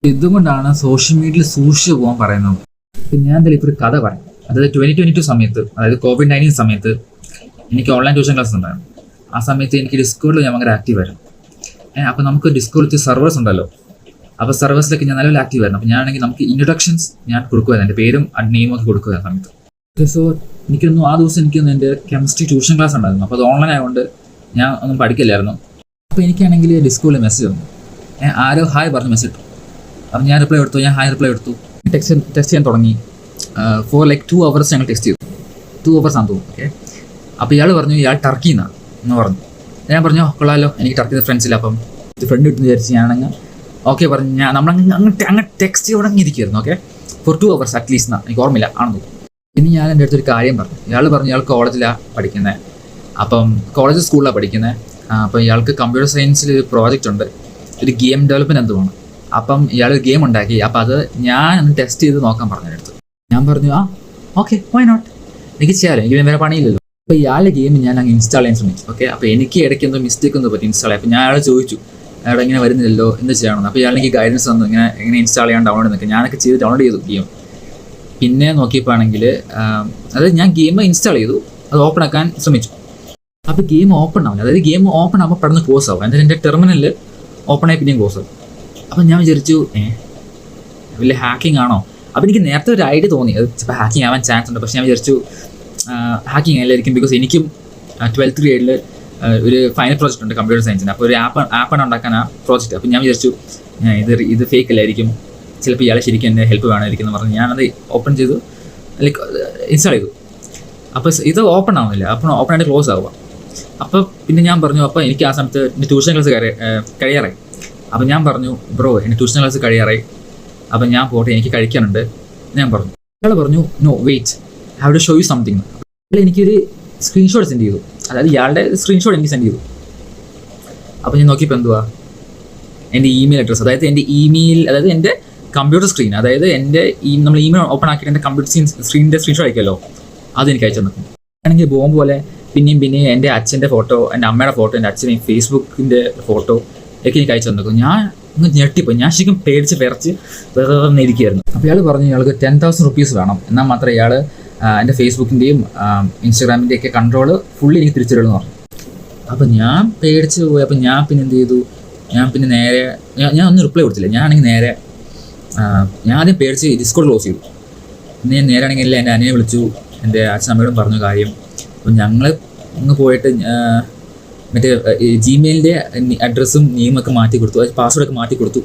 ഇതുകൊണ്ടാണ് സോഷ്യൽ മീഡിയയിൽ സൂക്ഷിച്ചു പോകാൻ പറയുന്നത്. ഞാൻ എന്തായാലും ഇപ്പോൾ ഒരു കഥ പറയാം. അതായത് 2022 സമയത്ത്, അതായത് COVID-19 സമയത്ത് എനിക്ക് ഓൺലൈൻ ട്യൂഷൻ ക്ലാസ് ഉണ്ടായിരുന്നു. ആ സമയത്ത് എനിക്ക് ഡിസ്കോഡിൽ ഞാൻ ഭയങ്കര ആക്റ്റീവ് ആയിരുന്നു. അപ്പോൾ നമുക്ക് ഡിസ്കോഡിൽ സർവേഴ്സ് ഉണ്ടല്ലോ, അപ്പോൾ സർവേഴ്സിലൊക്കെ ഞാൻ നല്ലപോലെ ആക്റ്റീവ് ആയിരുന്നു. അപ്പോൾ ഞാനാണെങ്കിൽ നമുക്ക് ഇൻട്രൊഡക്ഷൻസ് ഞാൻ കൊടുക്കുമായിരുന്നു, എൻ്റെ പേരും നെയിമും ഒക്കെ കൊടുക്കുക സമയത്ത്. സോ എനിക്കൊന്നും ആ ദിവസം എനിക്കൊന്നും എൻ്റെ കെമിസ്ട്രി ട്യൂഷൻ ക്ലാസ് ഉണ്ടായിരുന്നു. അപ്പോൾ അത് ഓൺലൈൻ ആയതുകൊണ്ട് ഞാൻ ഒന്നും പഠിക്കില്ലായിരുന്നു. അപ്പോൾ എനിക്കാണെങ്കിൽ ഡിസ്കോഡിൽ മെസ്സേജ് വന്നു, ആരോ ഹായ് പറഞ്ഞ് മെസ്സേജ് ഇട്ടു. അപ്പം ഞാൻ റിപ്ലൈ എടുത്തു, ഞാൻ ഹായ് റിപ്ലൈ എടുത്തു. ടെക്സ്റ്റ് ചെയ്യാൻ തുടങ്ങി. ഫോർ ലൈക്ക് 2 hours ഞങ്ങൾ ടെക്സ്റ്റ് ചെയ്തു. 2 hours ആണെന്ന് തോന്നുന്നു. ഓക്കെ, അപ്പോൾ ഇയാൾ പറഞ്ഞു ഇയാൾ ടർക്കിന്നാണ് എന്ന് പറഞ്ഞു. ഞാൻ പറഞ്ഞു കൊള്ളാമല്ലോ, എനിക്ക് ടർക്കിന്ന് ഫ്രണ്ട്സ് ഇല്ല, അപ്പം ഫ്രണ്ട് കിട്ടുന്ന വിചാരിച്ച് ഞാനങ്ങ് ഓക്കെ പറഞ്ഞു. നമ്മളങ്ങ് ടെക്സ്റ്റ് തുടങ്ങിയിരിക്കുമായിരുന്നു. ഓക്കെ, ഫോർ 2 hours അറ്റ്ലീസ്റ്റ് എന്നാണ്, എനിക്ക് ഓർമ്മയില്ല ആണെന്ന് തോന്നുന്നു. പിന്നെ ഞാൻ എൻ്റെ അടുത്തൊരു കാര്യം പറഞ്ഞു. ഇയാൾ പറഞ്ഞു ഇയാൾ കോളേജിലാണ് പഠിക്കുന്നത്, അപ്പം കോളേജ് സ്കൂളിലാണ് പഠിക്കുന്നത്. അപ്പം ഇയാൾക്ക് കമ്പ്യൂട്ടർ സയൻസിൽ ഒരു പ്രോജക്റ്റ് ഉണ്ട്, ഒരു ഗെയിം ഡെവലപ്മെൻറ്റ് എന്തുമാണ്. അപ്പം ഇയാൾ ഗെയിം ഉണ്ടാക്കി. അപ്പം അത് ഞാൻ ഒന്ന് ടെസ്റ്റ് ചെയ്ത് നോക്കാൻ പറഞ്ഞു എടുത്തു. ഞാൻ പറഞ്ഞു ഓക്കെ വൈ നോട്ട്, എനിക്ക് ചെയ്യാമല്ലോ, എനിക്ക് വേറെ പണിയില്ലല്ലോ. അപ്പോൾ ഇയാളുടെ ഗെയിം ഞാൻ അങ്ങ് ഇൻസ്റ്റാൾ ചെയ്യാൻ ശ്രമിച്ചു. ഓക്കെ, അപ്പോൾ എനിക്ക് ഇടയ്ക്ക് എന്തോ മിസ്റ്റേക്ക് ഒന്നും പറ്റി ഇൻസ്റ്റാൾ ചെയ്യാം. അപ്പോൾ ഞാൻ അയാളെ ചോദിച്ചു അയാളെ ഇങ്ങനെ വരുന്നില്ലല്ലോ, എന്ത് ചെയ്യണമെന്ന്. അപ്പോൾ ഇയാൾ എനിക്ക് ഗൈഡൻസ് തന്നു, എങ്ങനെ ഇൻസ്റ്റാൾ ചെയ്യാൻ ഡൗൺലോഡ് നിൽക്കുക. ഞാനൊക്കെ ചെയ്ത് ഡൗൺലോഡ് ചെയ്തു ഗെയിം. പിന്നെ നോക്കിയപ്പോൾ ആണെങ്കിൽ അതായത് ഞാൻ ഗെയിം ഇൻസ്റ്റാൾ ചെയ്തു, അത് ഓപ്പൺ ആക്കാൻ ശ്രമിച്ചു. അപ്പോൾ ഗെയിം ഓപ്പൺ ആവില്ല. അതായത് ഗെയിം ഓപ്പൺ ആകുമ്പോൾ പെട്ടെന്ന് ക്ലോസ് ആവും. എന്നിട്ട് എൻ്റെ ടെർമിനലിൽ ഓപ്പൺ ആയി പിന്നെയും ക്ലോസ് ആവും. അപ്പം ഞാൻ വിചാരിച്ചു വലിയ ഹാക്കിംഗ് ആണോ. അപ്പോൾ എനിക്ക് നേരത്തെ ഒരു ഐഡിയ തോന്നി അത് ചിലപ്പോൾ ഹാക്കിംഗ് ആവാൻ ചാൻസ് ഉണ്ട്. പക്ഷേ ഞാൻ വിചാരിച്ചു ഹാക്കിംഗ് അല്ലായിരിക്കും, ബിക്കോസ് എനിക്കും 12th grade ഒരു ഫൈനൽ പ്രോജക്റ്റ് ഉണ്ട് കമ്പ്യൂട്ടർ സയൻസിന്. അപ്പോൾ ഒരു ആപ്പാണ് ഉണ്ടാക്കാൻ ആ പ്രോജക്റ്റ്. അപ്പോൾ ഞാൻ വിചാരിച്ചു ഇത് ഫേക്ക് അല്ലായിരിക്കും, ചിലപ്പോൾ ഇയാളെ ശരിക്കും എൻ്റെ ഹെൽപ്പ് വേണമായിരിക്കും എന്ന് പറഞ്ഞ് ഞാനത് ഓപ്പൺ ചെയ്തു, ലൈക്ക് ഇൻസ്റ്റാൾ ചെയ്തു. അപ്പോൾ ഇത് ഓപ്പൺ ആവുന്നില്ല, അപ്പോൾ ഓപ്പൺ ആയിട്ട് ക്ലോസ് ആവുക. അപ്പോൾ പിന്നെ ഞാൻ പറഞ്ഞു, അപ്പോൾ എനിക്ക് ആ സമയത്ത് എൻ്റെ ട്യൂഷൻ ക്ലാസ് കഴിയാറായി. അപ്പോൾ ഞാൻ പറഞ്ഞു ബ്രോ എൻ്റെ ട്യൂഷൻ ക്ലാസ് കഴിയാറായി, അപ്പം ഞാൻ പോട്ടെ, എനിക്ക് കഴിക്കാനുണ്ട് ഞാൻ പറഞ്ഞു. അയാൾ പറഞ്ഞു no wait, have to show you something. അയാൾ എനിക്കൊരു സ്ക്രീൻഷോട്ട് സെൻഡ് ചെയ്തു, അതായത് ഇയാളുടെ സ്ക്രീൻഷോട്ട് എനിക്ക് സെൻഡ് ചെയ്തു. അപ്പോൾ ഞാൻ നോക്കിയപ്പോൾ എന്തുവാ, എൻ്റെ ഇമെയിൽ അഡ്രസ്സ്, അതായത് എൻ്റെ ഇമെയിൽ, അതായത് എൻ്റെ കമ്പ്യൂട്ടർ സ്ക്രീൻ, അതായത് എൻ്റെ നമ്മൾ ഇമെയിൽ ഓപ്പൺ ആക്കിയിട്ട് എൻ്റെ കമ്പ്യൂട്ടർ സ്ക്രീനിൻ്റെ സ്ക്രീൻഷോട്ട് അയക്കുമല്ലോ, അത് എനിക്ക് അയച്ചു തന്നു. ആണെങ്കിൽ ബോംബ് പോലെ പിന്നെയും എൻ്റെ അച്ഛൻ്റെ ഫോട്ടോ, എൻ്റെ അമ്മയുടെ ഫോട്ടോ, എൻ്റെ അച്ഛനെ ഫേസ്ബുക്കിൻ്റെ ഫോട്ടോ ഒക്കെ എനിക്ക് അയച്ചു തന്നു. ഞാൻ ഒന്ന് ഞെട്ടിപ്പോയി. ഞാൻ ശരിക്കും പേടിച്ച് വിറച്ച് ഇരിക്കുകയായിരുന്നു. അപ്പോൾ ഇയാൾ പറഞ്ഞു ഇയാൾക്ക് 10,000 rupees വേണം, എന്നാൽ മാത്രമേ ഇയാൾ എൻ്റെ ഫേസ്ബുക്കിൻ്റെയും ഇൻസ്റ്റാഗ്രാമിൻ്റെയും ഒക്കെ കൺട്രോള് ഫുള്ളി എനിക്ക് തിരിച്ചു തരുമെന്ന് പറഞ്ഞു. അപ്പോൾ ഞാൻ പേടിച്ച് പോയി. അപ്പോൾ ഞാൻ പിന്നെ എന്ത് ചെയ്തു, ഞാൻ പിന്നെ നേരെ ഞാൻ ഒന്നും റിപ്ലൈ കൊടുത്തില്ല. ഞാനാണെങ്കിൽ നേരെ ഞാൻ ആദ്യം പേടിച്ച് ഡിസ്കോഡ് ക്ലോസ് ചെയ്തു. പിന്നെ ഞാൻ നേരെ ആണെങ്കിൽ എൻ്റെ അനിയനെ വിളിച്ചു, എൻ്റെ അച്ഛനമ്മയോടും പറഞ്ഞു കാര്യം. അപ്പം ഞങ്ങൾ അങ്ങ് പോയിട്ട് മറ്റേ ജിമെയിലിൻ്റെ അഡ്രസ്സും നെയിമൊക്കെ മാറ്റി കൊടുത്തു, പാസ്വേഡൊക്കെ മാറ്റി കൊടുത്തു.